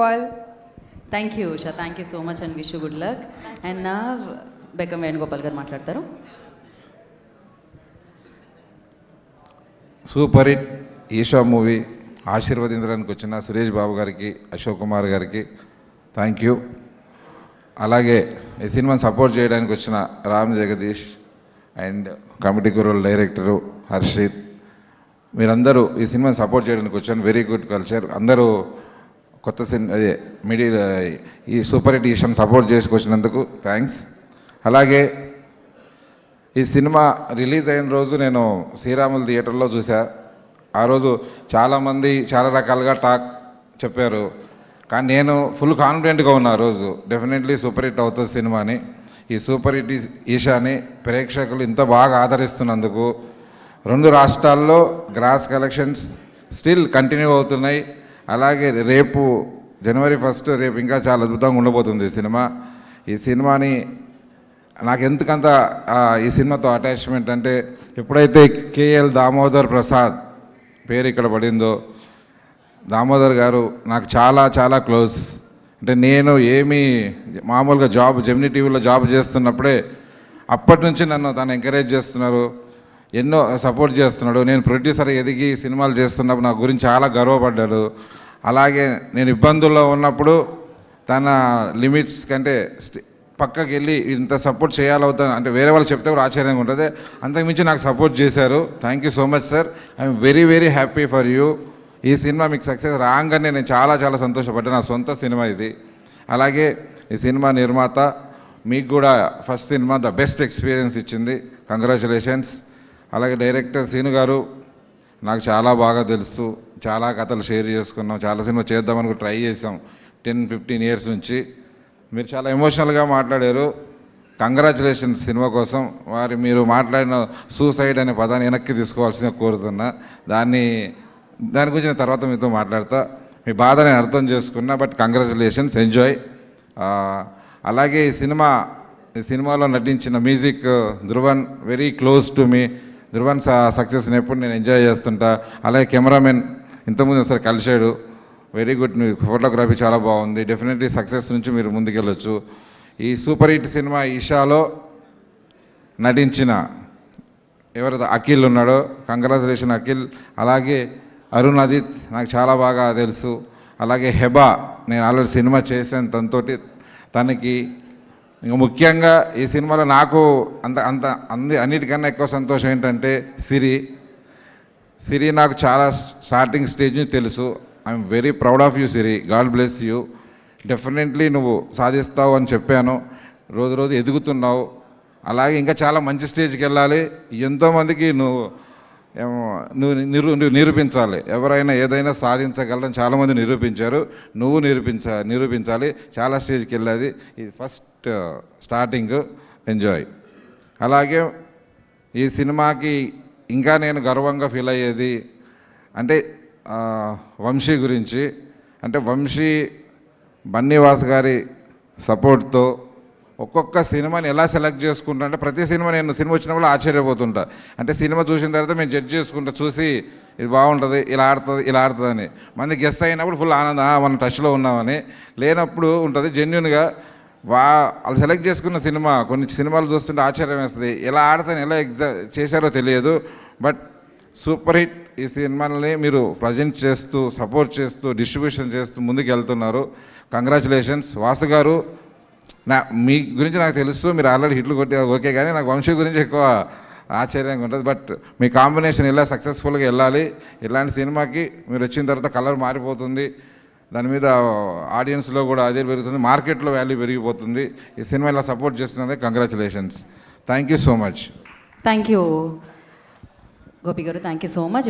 all. Thank you Usha, thank you so much and wish you good luck. And నా బెక్కం వేణుగోపాల్ గారు మాట్లాడతారు. Super hit Isha movie ఆశీర్వదించడానికి వచ్చిన సురేష్ బాబు గారికి, అశోక్ కుమార్ గారికి థ్యాంక్ యూ. అలాగే ఈ సినిమాని సపోర్ట్ చేయడానికి వచ్చిన రామ్ జగదీష్ అండ్ కమిటీ కుర్రోల్ డైరెక్టరు హర్షిత్, మీరందరూ ఈ సినిమాని సపోర్ట్ చేయడానికి వచ్చాను. Very good culture. అందరూ కొత్త అదే మిడిల్ ఈ సూపర్ హిట్ ఈషాని సపోర్ట్ చేసుకొచ్చినందుకు థ్యాంక్స్. అలాగే ఈ సినిమా రిలీజ్ అయిన రోజు నేను శ్రీరాములు థియేటర్లో చూసా. ఆ రోజు చాలామంది చాలా రకాలుగా టాక్ చెప్పారు, కానీ నేను ఫుల్ కాన్ఫిడెంట్గా ఉన్నా. ఆ రోజు డెఫినెట్లీ సూపర్ హిట్ అవుతుంది సినిమాని. ఈ సూపర్ హిట్ ఈషాని ప్రేక్షకులు ఇంత బాగా ఆదరిస్తున్నందుకు, 2 రాష్ట్రాల్లో గ్రాస్ కలెక్షన్స్ స్టిల్ కంటిన్యూ అవుతున్నాయి. అలాగే రేపు జనవరి 1 రేపు ఇంకా చాలా అద్భుతంగా ఉండబోతుంది ఈ సినిమా. ఈ సినిమాని నాకు ఎందుకంత ఈ సినిమాతో అటాచ్మెంట్ అంటే, ఎప్పుడైతే కేఎల్ దామోదర్ ప్రసాద్ పేరు ఇక్కడ పడిందో, దామోదర్ గారు నాకు చాలా చాలా క్లోజ్. అంటే నేను మామూలుగా జెమినీ టీవీలో జాబ్ చేస్తున్నప్పుడే అప్పటి నుంచి నన్ను తను ఎంకరేజ్ చేస్తున్నారు, ఎన్నో సపోర్ట్ చేస్తున్నాడు. నేను ప్రొడ్యూసర్ ఎదిగి సినిమాలు చేస్తున్నప్పుడు నా గురించి చాలా గర్వపడ్డాడు. అలాగే నేను ఇబ్బందుల్లో ఉన్నప్పుడు తన లిమిట్స్ కంటే పక్కకి వెళ్ళి ఇంత సపోర్ట్ చేయాలవుతాను అంటే వేరే వాళ్ళు చెప్తే కూడా ఆశ్చర్యంగా ఉంటుంది. అంతకుమించి నాకు సపోర్ట్ చేశారు. Thank you so much sir. I'm very very happy for you. ఈ సినిమా మీకు సక్సెస్ రాగానే నేను చాలా చాలా సంతోషపడ్డాను. నా సొంత సినిమా ఇది. అలాగే ఈ సినిమా నిర్మాత మీకు కూడా first cinema the best experience ఇచ్చింది. కంగ్రాచులేషన్స్. అలాగే డైరెక్టర్ సీను గారు నాకు చాలా బాగా తెలుసు, చాలా కథలు షేర్ చేసుకున్నాం, చాలా సినిమా చేద్దామని కూడా ట్రై చేసాం 10-15 ఇయర్స్ నుంచి. మీరు చాలా ఎమోషనల్గా మాట్లాడారు. కంగ్రాచులేషన్స్ సినిమా కోసం. మీరు మాట్లాడిన సూసైడ్ అనే పదాన్ని వెనక్కి తీసుకోవాల్సిందిగా కోరుతున్నా. దాని గురించి నేను తర్వాత మీతో మాట్లాడతా. మీ బాధ నేను అర్థం చేసుకున్నా, బట్ కంగ్రాచులేషన్స్, ఎంజాయ్. అలాగే ఈ సినిమాలో నటించిన music Dhruvan very close to me. Dhruvan సక్సెస్ని ఎప్పుడు నేను ఎంజాయ్ చేస్తుంటా. అలాగే కెమెరామెన్ ఇంతకుముందు ఒకసారి కలిశాడు, వెరీ గుడ్. మీ ఫోటోగ్రఫీ చాలా బాగుంది. డెఫినెట్లీ సక్సెస్ నుంచి మీరు ముందుకెళ్ళొచ్చు. ఈ సూపర్ హిట్ సినిమా ఈషాలో నటించిన ఎవరైతే అఖిల్ ఉన్నాడో, కంగ్రాచులేషన్ అఖిల్. అలాగే అరుణ్ అదిత్ నాకు చాలా బాగా తెలుసు. అలాగే హెబా, నేను ఆల్రెడీ సినిమా చేశాను తనతోటి. తనకి ఇంకా ముఖ్యంగా ఈ సినిమాలో నాకు అన్నిటికన్నా ఎక్కువ సంతోషం ఏంటంటే సిరి నాకు చాలా స్టార్టింగ్ స్టేజ్ నుంచి తెలుసు. I'm very proud of you Siri. God bless you. Definitely నువ్వు సాధిస్తావు అని చెప్పాను. రోజు రోజు ఎదుగుతున్నావు. అలాగే ఇంకా చాలా మంచి స్టేజ్కి వెళ్ళాలి. ఎంతోమందికి నువ్వు నిరూపించాలి. ఎవరైనా ఏదైనా సాధించగలరని చాలామంది నిరూపించారు. నువ్వు నిరూపించాలి. చాలా స్టేజ్కి వెళ్ళాలి. ఇది ఫస్ట్ స్టార్టింగ్. ఎంజాయ్. అలాగే ఈ సినిమాకి ఇంకా నేను గర్వంగా ఫీల్ అయ్యేది అంటే వంశీ గురించి. అంటే వంశీ బన్నీవాస్ గారి సపోర్ట్తో ఒక్కొక్క సినిమాని ఎలా సెలెక్ట్ చేసుకుంటా అంటే, ప్రతి సినిమా నేను సినిమా వచ్చినప్పుడు ఆశ్చర్యపోతుంటా. అంటే సినిమా చూసిన తర్వాత మేము జడ్జ్ చేసుకుంటా, చూసి ఇది బాగుంటుంది, ఇలా ఆడుతుంది అని. మంది గెస్ అయినప్పుడు ఫుల్ ఆనందం, మనం టచ్లో ఉన్నామని. లేనప్పుడు ఉంటుంది జెన్యున్గా. వాళ్ళు సెలెక్ట్ చేసుకున్న సినిమా కొన్ని సినిమాలు చూస్తుంటే ఆశ్చర్యం వేస్తుంది. ఎలా ఎలా చేశారో తెలియదు. బట్ సూపర్ హిట్ ఈ సినిమాని మీరు ప్రజెంట్ చేస్తూ, సపోర్ట్ చేస్తూ, డిస్ట్రిబ్యూషన్ చేస్తూ ముందుకు వెళ్తున్నారు. కంగ్రాచులేషన్స్. వాసు గారు, మీ గురించి నాకు తెలుసు, మీరు ఆల్రెడీ హిట్లు కొట్టి ఓకే, కానీ నాకు వంశీ గురించి ఎక్కువ ఆశ్చర్యంగా ఉంటుంది. బట్ మీ కాంబినేషన్ ఇలా సక్సెస్ఫుల్గా వెళ్ళాలి. ఇలాంటి సినిమాకి మీరు వచ్చిన తర్వాత కలర్ మారిపోతుంది. దాని మీద ఆడియన్స్లో కూడా అదే పెరుగుతుంది, మార్కెట్లో వాల్యూ పెరిగిపోతుంది. ఈ సినిమా ఇలా సపోర్ట్ చేస్తున్నది congratulations. Thank you so much. Thank you Gopi గారు, థ్యాంక్ యూ సో మచ్.